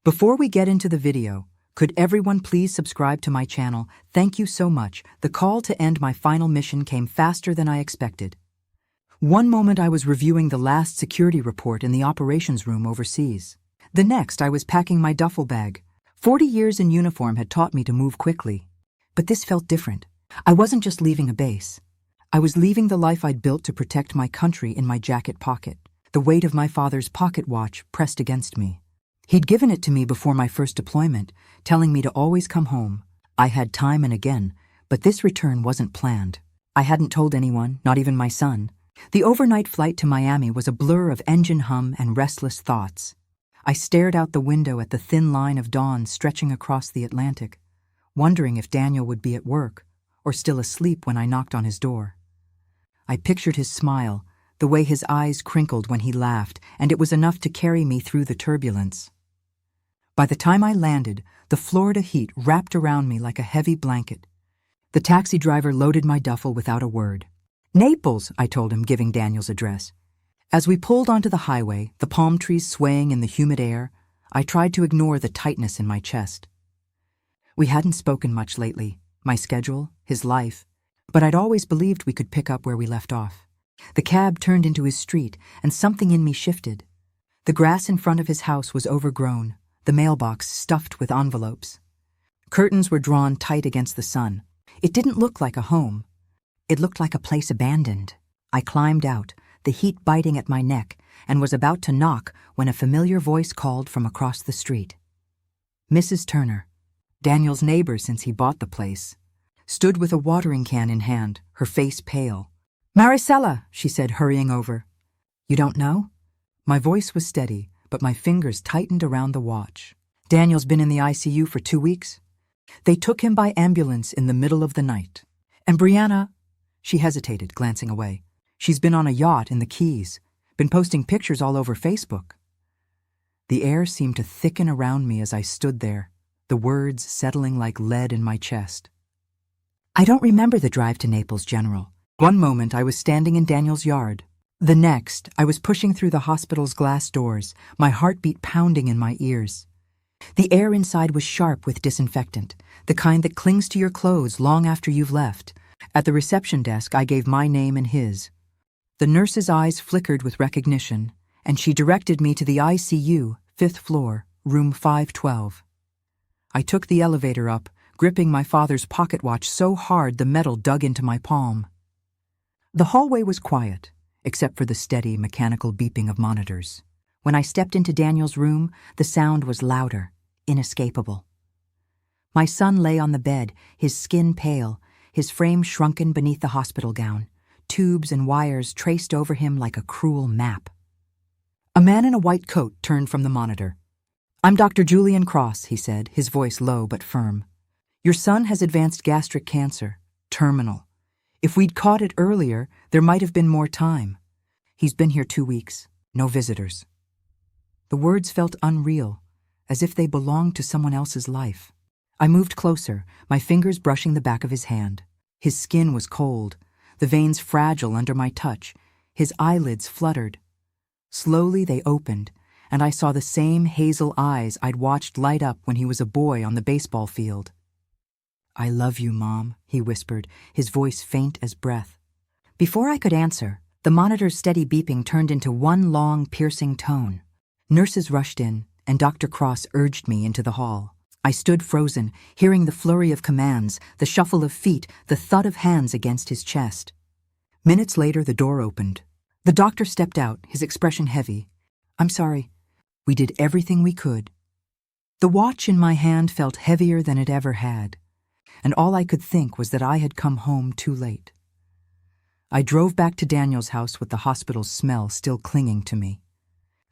Before we get into the video, could everyone please subscribe to my channel? Thank you so much. The call to end my final mission came faster than I expected. One moment I was reviewing the last security report in the operations room overseas. The next I was packing my duffel bag. 40 years in uniform had taught me to move quickly. But this felt different. I wasn't just leaving a base. I was leaving the life I'd built to protect my country in my jacket pocket, the weight of my father's pocket watch pressed against me. He'd given it to me before my first deployment, telling me to always come home. I had time and again, but this return wasn't planned. I hadn't told anyone, not even my son. The overnight flight to Miami was a blur of engine hum and restless thoughts. I stared out the window at the thin line of dawn stretching across the Atlantic, wondering if Daniel would be at work or still asleep when I knocked on his door. I pictured his smile, the way his eyes crinkled when he laughed, and it was enough to carry me through the turbulence. By the time I landed, the Florida heat wrapped around me like a heavy blanket. The taxi driver loaded my duffel without a word. "Naples," I told him, giving Daniel's address. As we pulled onto the highway, the palm trees swaying in the humid air, I tried to ignore the tightness in my chest. We hadn't spoken much lately, my schedule, his life, but I'd always believed we could pick up where we left off. The cab turned into his street, and something in me shifted. The grass in front of his house was overgrown, the mailbox stuffed with envelopes. Curtains were drawn tight against the sun. It didn't look like a home. It looked like a place abandoned. I climbed out, the heat biting at my neck, and was about to knock when a familiar voice called from across the street. Mrs. Turner, Daniel's neighbor since he bought the place, stood with a watering can in hand, her face pale. "Maricela," she said, hurrying over. "You don't know?" My voice was steady, but my fingers tightened around the watch. "Daniel's been in the ICU for 2 weeks. They took him by ambulance in the middle of the night. And Brianna," she hesitated, glancing away. "She's been on a yacht in the Keys, been posting pictures all over Facebook." The air seemed to thicken around me as I stood there, the words settling like lead in my chest. I don't remember the drive to Naples, General. One moment I was standing in Daniel's yard. The next, I was pushing through the hospital's glass doors, my heartbeat pounding in my ears. The air inside was sharp with disinfectant, the kind that clings to your clothes long after you've left. At the reception desk, I gave my name and his. The nurse's eyes flickered with recognition, and she directed me to the ICU, 5th floor, room 512. I took the elevator up, gripping my father's pocket watch so hard the metal dug into my palm. The hallway was quiet, except for the steady, mechanical beeping of monitors. When I stepped into Daniel's room, the sound was louder, inescapable. My son lay on the bed, his skin pale, his frame shrunken beneath the hospital gown, tubes and wires traced over him like a cruel map. A man in a white coat turned from the monitor. "I'm Dr. Julian Cross," he said, his voice low but firm. "Your son has advanced gastric cancer, terminal. If we'd caught it earlier, there might have been more time. He's been here 2 weeks, no visitors." The words felt unreal, as if they belonged to someone else's life. I moved closer, my fingers brushing the back of his hand. His skin was cold, the veins fragile under my touch, his eyelids fluttered. Slowly they opened, and I saw the same hazel eyes I'd watched light up when he was a boy on the baseball field. "I love you, Mom," he whispered, his voice faint as breath. Before I could answer, the monitor's steady beeping turned into one long, piercing tone. Nurses rushed in, and Dr. Cross urged me into the hall. I stood frozen, hearing the flurry of commands, the shuffle of feet, the thud of hands against his chest. Minutes later, the door opened. The doctor stepped out, his expression heavy. "I'm sorry. We did everything we could." The watch in my hand felt heavier than it ever had, and all I could think was that I had come home too late. I drove back to Daniel's house with the hospital's smell still clinging to me.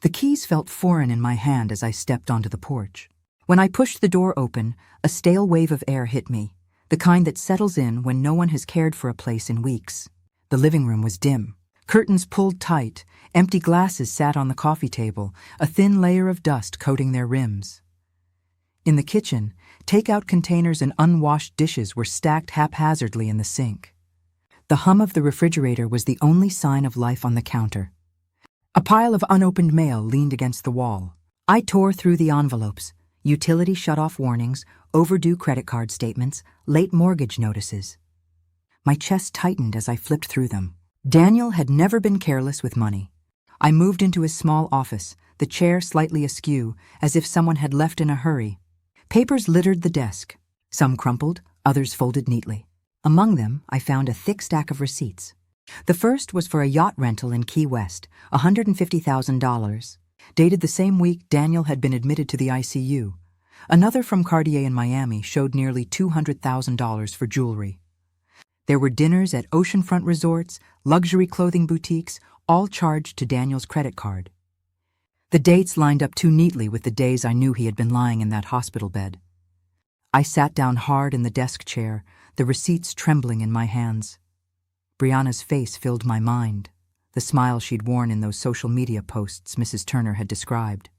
The keys felt foreign in my hand as I stepped onto the porch. When I pushed the door open, a stale wave of air hit me, the kind that settles in when no one has cared for a place in weeks. The living room was dim. Curtains pulled tight, empty glasses sat on the coffee table, a thin layer of dust coating their rims. In the kitchen, takeout containers and unwashed dishes were stacked haphazardly in the sink. The hum of the refrigerator was the only sign of life on the counter. A pile of unopened mail leaned against the wall. I tore through the envelopes, Utility shut-off warnings, overdue credit card statements, late mortgage notices. My chest tightened as I flipped through them. Daniel had never been careless with money. I moved into his small office, the chair slightly askew, as if someone had left in a hurry. Papers littered the desk, some crumpled, others folded neatly. Among them, I found a thick stack of receipts. The first was for a yacht rental in Key West, $150,000, dated the same week Daniel had been admitted to the ICU. Another from Cartier in Miami showed nearly $200,000 for jewelry. There were dinners at oceanfront resorts, luxury clothing boutiques, all charged to Daniel's credit card. The dates lined up too neatly with the days I knew he had been lying in that hospital bed. I sat down hard in the desk chair, the receipts trembling in my hands. Brianna's face filled my mind, the smile she'd worn in those social media posts Mrs. Turner had described.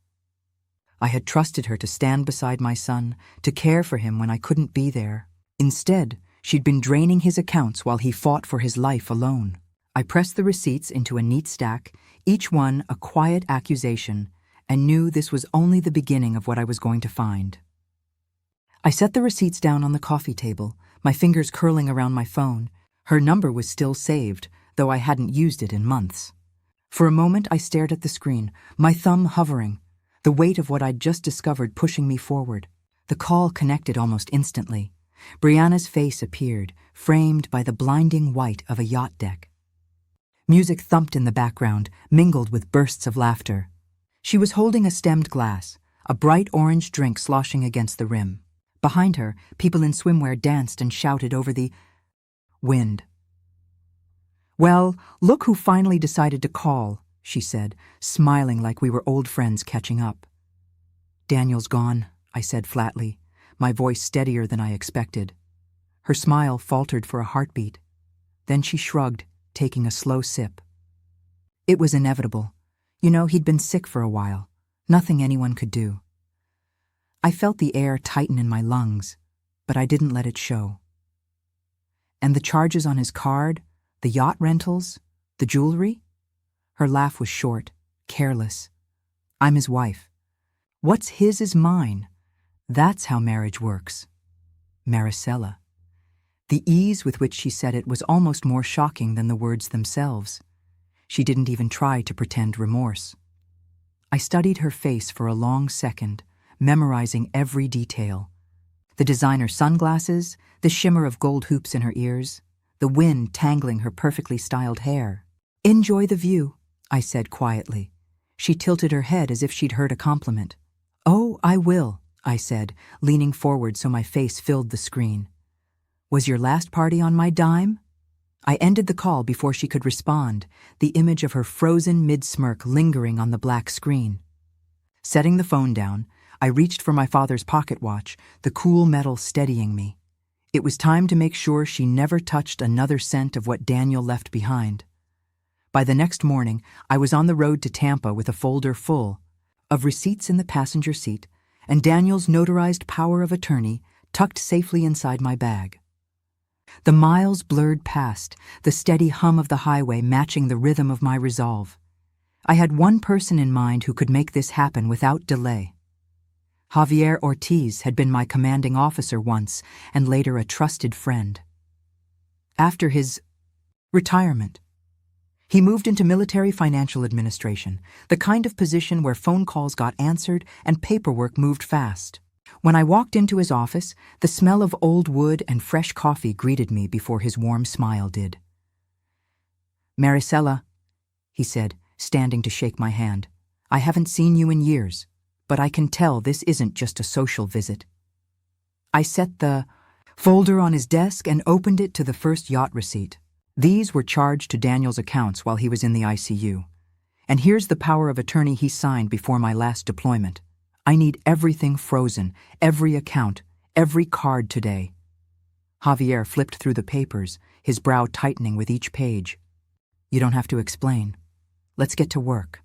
I had trusted her to stand beside my son, to care for him when I couldn't be there. Instead, she'd been draining his accounts while he fought for his life alone. I pressed the receipts into a neat stack, each one a quiet accusation, and knew this was only the beginning of what I was going to find. I set the receipts down on the coffee table, my fingers curling around my phone. Her number was still saved, though I hadn't used it in months. For a moment I stared at the screen, my thumb hovering, the weight of what I'd just discovered pushing me forward. The call connected almost instantly. Brianna's face appeared, framed by the blinding white of a yacht deck. Music thumped in the background, mingled with bursts of laughter. She was holding a stemmed glass, a bright orange drink sloshing against the rim. Behind her, people in swimwear danced and shouted over the wind. "Well, look who finally decided to call," she said, smiling like we were old friends catching up. "Daniel's gone," I said flatly, my voice steadier than I expected. Her smile faltered for a heartbeat. Then she shrugged, taking a slow sip. "It was inevitable. You know, he'd been sick for a while. Nothing anyone could do." I felt the air tighten in my lungs, but I didn't let it show. "And the charges on his card, the yacht rentals, the jewelry?" Her laugh was short, careless. "I'm his wife. What's his is mine. That's how marriage works." Maricela. The ease with which she said it was almost more shocking than the words themselves. She didn't even try to pretend remorse. I studied her face for a long second, memorizing every detail. The designer sunglasses, the shimmer of gold hoops in her ears, the wind tangling her perfectly styled hair. "Enjoy the view," I said quietly. She tilted her head as if she'd heard a compliment. "Oh, I will," I said, leaning forward so my face filled the screen. "Was your last party on my dime?" I ended the call before she could respond, the image of her frozen mid-smirk lingering on the black screen. Setting the phone down, I reached for my father's pocket watch, the cool metal steadying me. It was time to make sure she never touched another cent of what Daniel left behind. By the next morning, I was on the road to Tampa with a folder full of receipts in the passenger seat and Daniel's notarized power of attorney tucked safely inside my bag. The miles blurred past, the steady hum of the highway matching the rhythm of my resolve. I had one person in mind who could make this happen without delay. Javier Ortiz had been my commanding officer once and later a trusted friend. After his retirement, he moved into military financial administration, the kind of position where phone calls got answered and paperwork moved fast. When I walked into his office, the smell of old wood and fresh coffee greeted me before his warm smile did. "Maricela," he said, standing to shake my hand, "I haven't seen you in years, but I can tell this isn't just a social visit." I set the folder on his desk and opened it to the first yacht receipt. These were charged to Daniel's accounts while he was in the ICU. And here's the power of attorney he signed before my last deployment. I need everything frozen, every account, every card today. Javier flipped through the papers, his brow tightening with each page. "You don't have to explain. Let's get to work."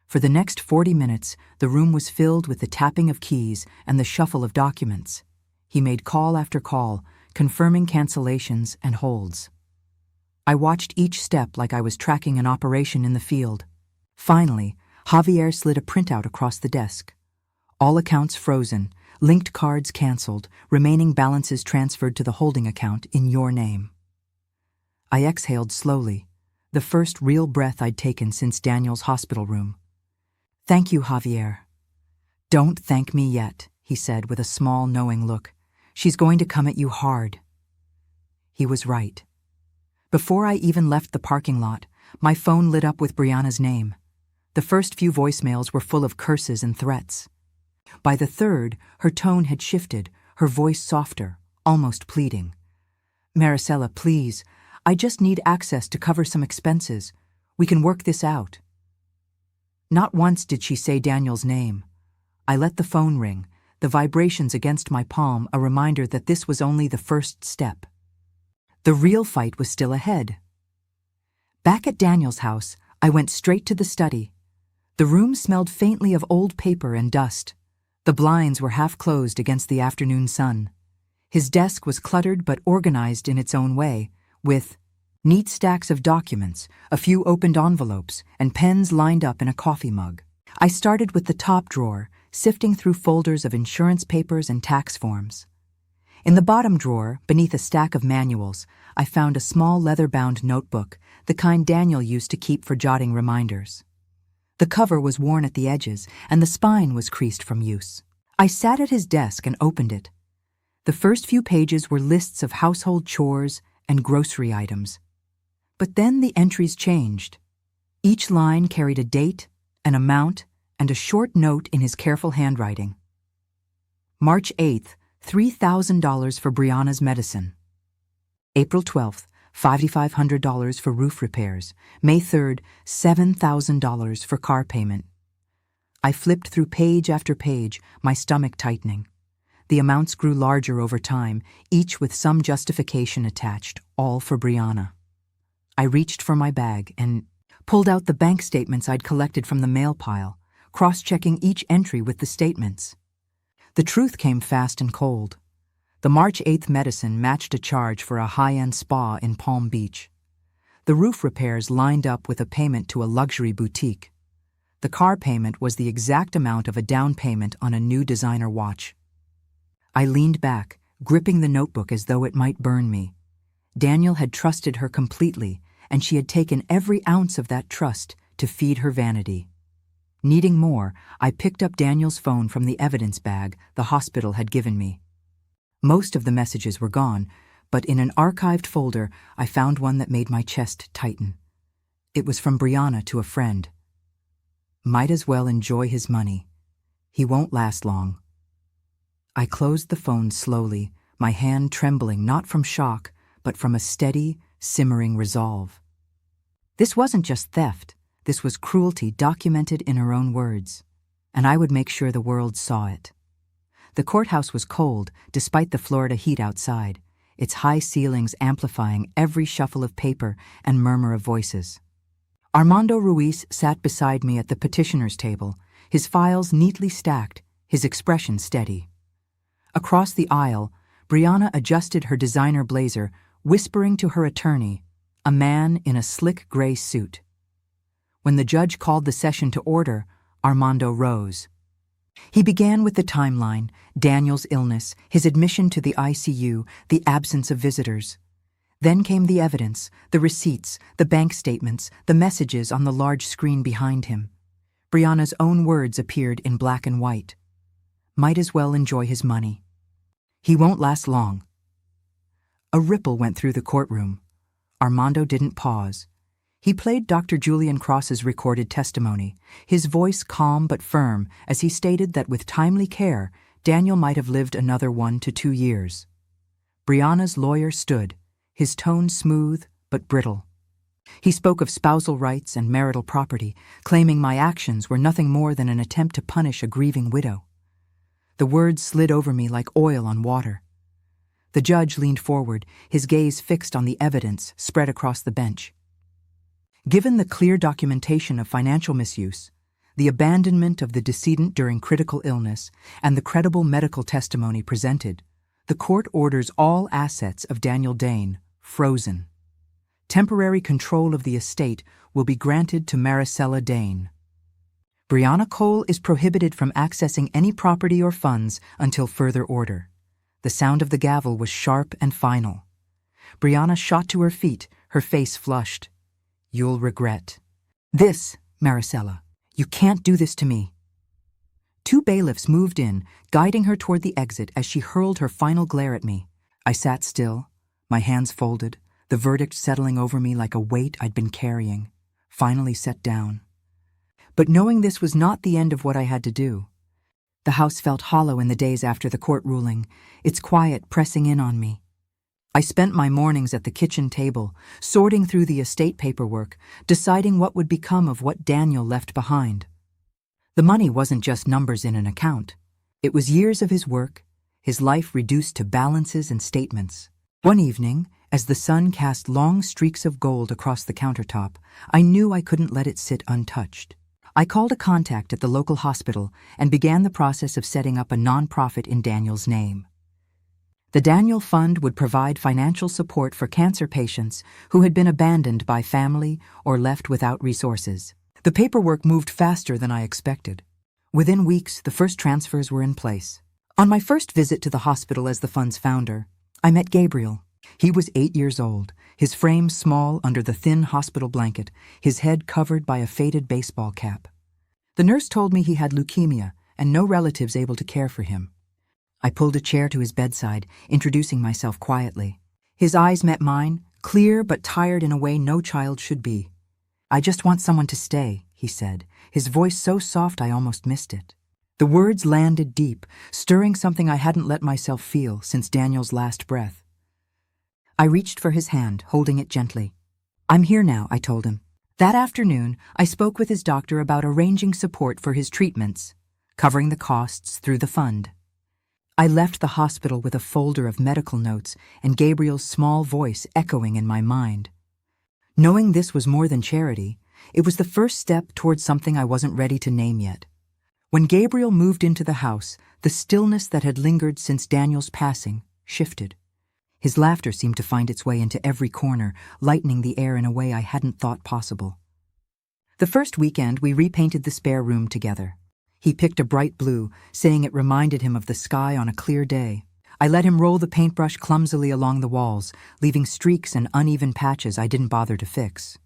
For the next 40 minutes, the room was filled with the tapping of keys and the shuffle of documents. He made call after call, confirming cancellations and holds. I watched each step like I was tracking an operation in the field. Finally, Javier slid a printout across the desk. All accounts frozen, linked cards canceled, remaining balances transferred to the holding account in your name. I exhaled slowly, the first real breath I'd taken since Daniel's hospital room. Thank you, Javier. Don't thank me yet, he said with a small, knowing look. She's going to come at you hard. He was right. Before I even left the parking lot, my phone lit up with Brianna's name. The first few voicemails were full of curses and threats. By the third, her tone had shifted, her voice softer, almost pleading. Maricela, please, I just need access to cover some expenses. We can work this out. Not once did she say Daniel's name. I let the phone ring, the vibrations against my palm a reminder that this was only the first step. The real fight was still ahead. Back at Daniel's house, I went straight to the study. The room smelled faintly of old paper and dust. The blinds were half closed against the afternoon sun. His desk was cluttered but organized in its own way, with neat stacks of documents, a few opened envelopes, and pens lined up in a coffee mug. I started with the top drawer, sifting through folders of insurance papers and tax forms. In the bottom drawer, beneath a stack of manuals, I found a small leather-bound notebook, the kind Daniel used to keep for jotting reminders. The cover was worn at the edges, and the spine was creased from use. I sat at his desk and opened it. The first few pages were lists of household chores and grocery items. But then the entries changed. Each line carried a date, an amount, and a short note in his careful handwriting. March 8th, $3,000 for Brianna's medicine. April 12th, $5,500 for roof repairs. May 3rd, $7,000 for car payment. I flipped through page after page, my stomach tightening. The amounts grew larger over time, each with some justification attached, all for Brianna. I reached for my bag and pulled out the bank statements I'd collected from the mail pile, cross-checking each entry with the statements. The truth came fast and cold. The March 8th medicine matched a charge for a high-end spa in Palm Beach. The roof repairs lined up with a payment to a luxury boutique. The car payment was the exact amount of a down payment on a new designer watch. I leaned back, gripping the notebook as though it might burn me. Daniel had trusted her completely, and she had taken every ounce of that trust to feed her vanity. Needing more, I picked up Daniel's phone from the evidence bag the hospital had given me. Most of the messages were gone, but in an archived folder, I found one that made my chest tighten. It was from Brianna to a friend. Might as well enjoy his money. He won't last long. I closed the phone slowly, my hand trembling not from shock, but from a steady, simmering resolve. This wasn't just theft. This was cruelty documented in her own words, and I would make sure the world saw it. The courthouse was cold, despite the Florida heat outside, its high ceilings amplifying every shuffle of paper and murmur of voices. Armando Ruiz sat beside me at the petitioner's table, his files neatly stacked, his expression steady. Across the aisle, Brianna adjusted her designer blazer, whispering to her attorney, a man in a slick gray suit. When the judge called the session to order, Armando rose. He began with the timeline, Daniel's illness, his admission to the ICU, the absence of visitors. Then came the evidence, the receipts, the bank statements, the messages on the large screen behind him. Brianna's own words appeared in black and white. Might as well enjoy his money. He won't last long. A ripple went through the courtroom. Armando didn't pause. He played Dr. Julian Cross's recorded testimony, his voice calm but firm as he stated that with timely care, Daniel might have lived another 1 to 2 years. Brianna's lawyer stood, his tone smooth but brittle. He spoke of spousal rights and marital property, claiming my actions were nothing more than an attempt to punish a grieving widow. The words slid over me like oil on water. The judge leaned forward, his gaze fixed on the evidence spread across the bench. Given the clear documentation of financial misuse, the abandonment of the decedent during critical illness, and the credible medical testimony presented, the court orders all assets of Daniel Dane frozen. Temporary control of the estate will be granted to Maricela Dane. Brianna Cole is prohibited from accessing any property or funds until further order. The sound of the gavel was sharp and final. Brianna shot to her feet, her face flushed. "You'll regret this, Maricela. You can't do this to me." Two bailiffs moved in, guiding her toward the exit as she hurled her final glare at me. I sat still, my hands folded, the verdict settling over me like a weight I'd been carrying, finally set down. But knowing this was not the end of what I had to do. The house felt hollow in the days after the court ruling, its quiet pressing in on me. I spent my mornings at the kitchen table, sorting through the estate paperwork, deciding what would become of what Daniel left behind. The money wasn't just numbers in an account. It was years of his work, his life reduced to balances and statements. One evening, as the sun cast long streaks of gold across the countertop, I knew I couldn't let it sit untouched. I called a contact at the local hospital and began the process of setting up a nonprofit in Daniel's name. The Daniel Fund would provide financial support for cancer patients who had been abandoned by family or left without resources. The paperwork moved faster than I expected. Within weeks, the first transfers were in place. On my first visit to the hospital as the fund's founder, I met Gabriel. He was 8 years old, his frame small under the thin hospital blanket, his head covered by a faded baseball cap. The nurse told me he had leukemia and no relatives able to care for him. I pulled a chair to his bedside, introducing myself quietly. His eyes met mine, clear but tired in a way no child should be. "I just want someone to stay," he said, his voice so soft I almost missed it. The words landed deep, stirring something I hadn't let myself feel since Daniel's last breath. I reached for his hand, holding it gently. "I'm here now," I told him. That afternoon, I spoke with his doctor about arranging support for his treatments, covering the costs through the fund. I left the hospital with a folder of medical notes and Gabriel's small voice echoing in my mind. Knowing this was more than charity, it was the first step towards something I wasn't ready to name yet. When Gabriel moved into the house, the stillness that had lingered since Daniel's passing shifted. His laughter seemed to find its way into every corner, lightening the air in a way I hadn't thought possible. The first weekend, we repainted the spare room together. He picked a bright blue, saying it reminded him of the sky on a clear day. I let him roll the paintbrush clumsily along the walls, leaving streaks and uneven patches I didn't bother to fix.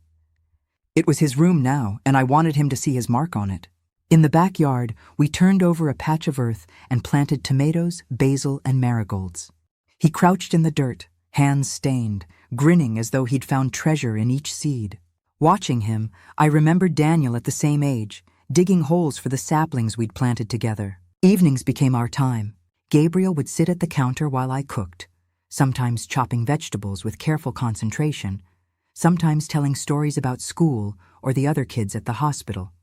It was his room now, and I wanted him to see his mark on it. In the backyard, we turned over a patch of earth and planted tomatoes, basil, and marigolds. He crouched in the dirt, hands stained, grinning as though he'd found treasure in each seed. Watching him, I remembered Daniel at the same age, digging holes for the saplings we'd planted together. Evenings became our time. Gabriel would sit at the counter while I cooked, sometimes chopping vegetables with careful concentration, sometimes telling stories about school or the other kids at the hospital.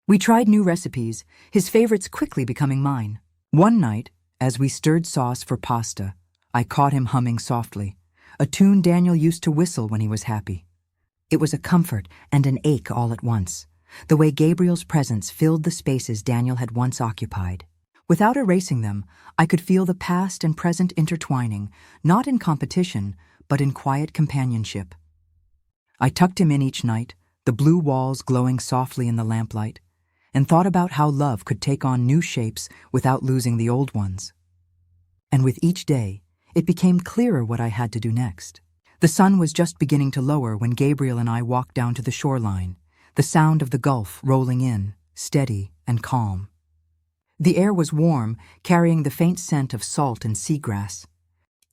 We tried new recipes, his favorites quickly becoming mine. One night, as we stirred sauce for pasta, I caught him humming softly, a tune Daniel used to whistle when he was happy. It was a comfort and an ache all at once, the way Gabriel's presence filled the spaces Daniel had once occupied. Without erasing them, I could feel the past and present intertwining, not in competition, but in quiet companionship. I tucked him in each night, the blue walls glowing softly in the lamplight, and thought about how love could take on new shapes without losing the old ones. And with each day, it became clearer what I had to do next. The sun was just beginning to lower when Gabriel and I walked down to the shoreline, the sound of the Gulf rolling in, steady and calm. The air was warm, carrying the faint scent of salt and seagrass.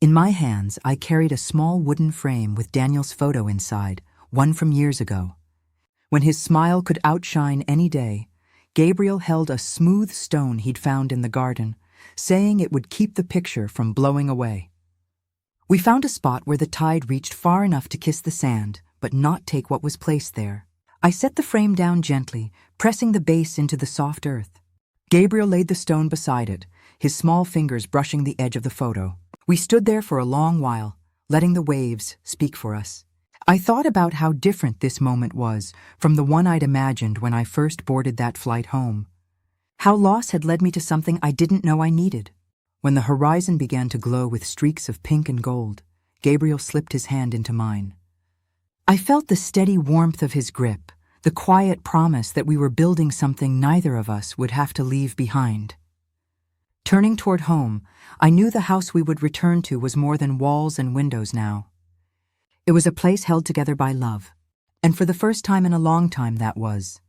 In my hands, I carried a small wooden frame with Daniel's photo inside, one from years ago. When his smile could outshine any day, Gabriel held a smooth stone he'd found in the garden, saying it would keep the picture from blowing away. We found a spot where the tide reached far enough to kiss the sand, but not take what was placed there. I set the frame down gently, pressing the base into the soft earth. Gabriel laid the stone beside it, his small fingers brushing the edge of the photo. We stood there for a long while, letting the waves speak for us. I thought about how different this moment was from the one I'd imagined when I first boarded that flight home. How loss had led me to something I didn't know I needed. When the horizon began to glow with streaks of pink and gold, Gabriel slipped his hand into mine. I felt the steady warmth of his grip, the quiet promise that we were building something neither of us would have to leave behind. Turning toward home, I knew the house we would return to was more than walls and windows now. It was a place held together by love, and for the first time in a long time that was.